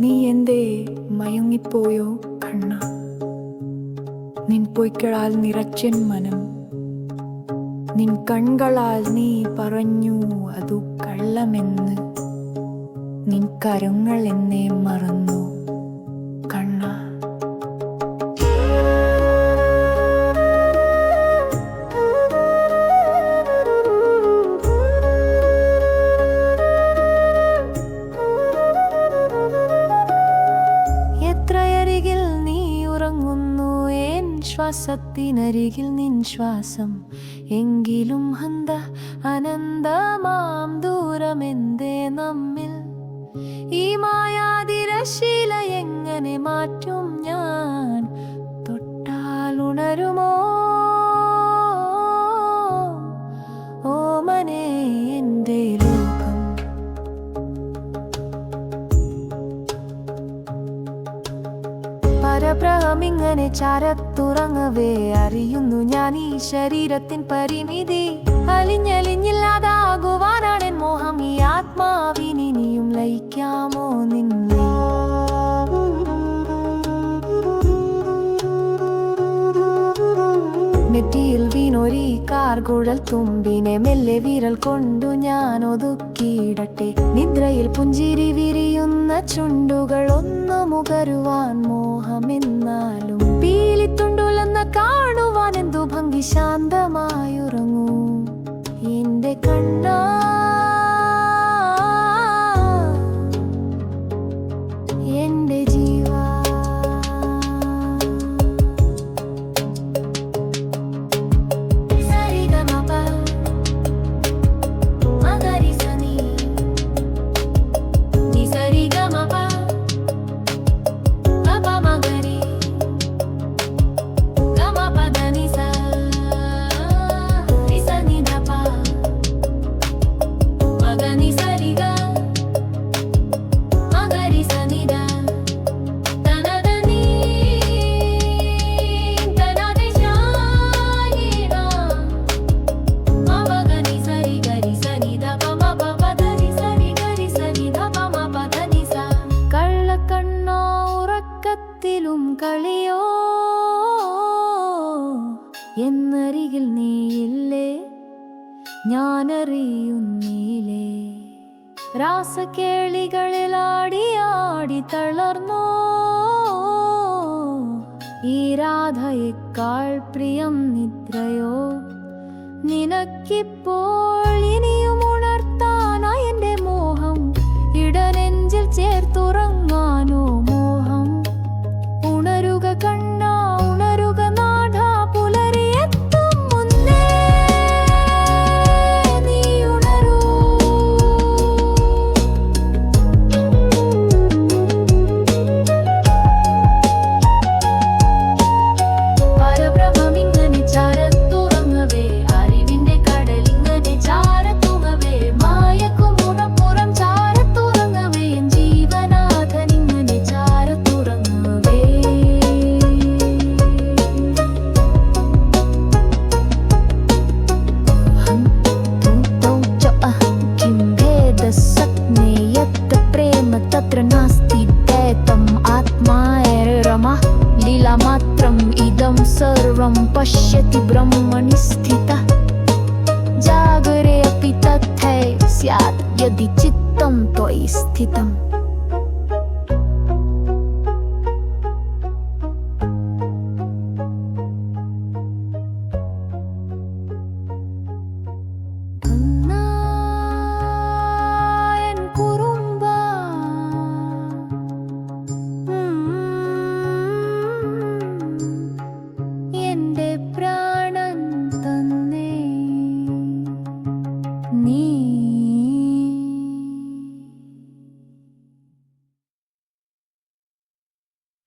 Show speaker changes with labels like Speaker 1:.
Speaker 1: നീ എന്തേ മയങ്ങിപ്പോയോ കണ്ണ? നിൻ പൊയ്ക്കളാൽ നിറച്ചൻ മനം, നിൻ കൺകളാൽ നീ പറഞ്ഞു അതു കള്ളമെന്ന്. നിൻ കരങ്ങൾ എന്നെ മറന്നു കണ്ണ. എത്രയരികിൽ നീ ഉറങ്ങുന്നു എൻ ശ്വാസത്തിനരികിൽ നിൻ ശ്വാസം. എങ്കിലും ഹന്ത അനന്തമാം ദൂരമെന്തേ നമ്മിൽ. ഈ മായാതിരശീല എങ്ങനെ മാറ്റും ഞാൻ? തൊട്ടാൽ ഉണരുമോ ഓമനേ എൻ്റെ ലോകം? പരബ്രഹമിങ്ങനെ ചാരത്തുറങ്ങവേ അറിയുന്നു ഞാൻ ഈ ശരീരത്തിൻ പരിമിതി. അലിഞ്ഞലിഞ്ഞില്ലാതാകുവാനാണെൻ മോഹം. ഈ ആത്മാവിനിയും ലയിക്കാമോ നിന്നെ? നെറ്റിയിൽ വീണൊരി കാർകുഴൽ തുമ്പിനെ മെല്ലെ വിരൽ കൊണ്ടു ഞാൻ ഒതുക്കിയിടട്ടെ. നിദ്രയിൽ പുഞ്ചിരി വിരിയുന്ന ചുണ്ടുകൾ ഒന്ന് മുകരുവാൻ മോഹമെന്നാലും പീലിത്തുണ്ടുലെന്ന കാണുവാൻ എന്തു ഭംഗി. ശാന്തമായുറങ്ങൂ എന്റെ കണ്ണാ, എന്റെ ജീവാ. കളിയോ എന്നരികിൽ നീയില്ലേ, ഞാനറിയുന്നില്ലേ. രാസകേളികളിൽ ആടിയാടി തളർന്നോ ഈ രാധയേക്കാൾ പ്രിയം നിദ്രയോ? നിനക്കിപ്പോൾ ഇനിയും ഉണർത്താനായി എൻ്റെ മോഹം. ഇടനെഞ്ചിൽ ചേർത്തുറങ്ങാനോ മോഹം. ഉണരുക കണ്ണാ, ഉണരുക നാഥാ, പുലരിയെത്തും മുന്നേ നീ ഉണരൂ. പരബ്രഹ്മമിങ്ങനെ ചാരത്തുറങ്ങവേ അറിവിന്റെ കടലിങ്ങനെ ചാരത്തുങ്ങവേ. മായക്കും ഉണപ്പുറം ചാരത്തുറങ്ങവേ എൻ ജീവനാഥനിങ്ങനെ ചാരത്തുറങ്ങവേ. तत्र नास्ति दैतम् आत्मा रमः लीलामात्रम् इदं सर्वं पश्यति ब्रह्मणि स्थितः. जागरे अपि तथैव स्यात् यदि चित्तं त्वयि स्थितम्.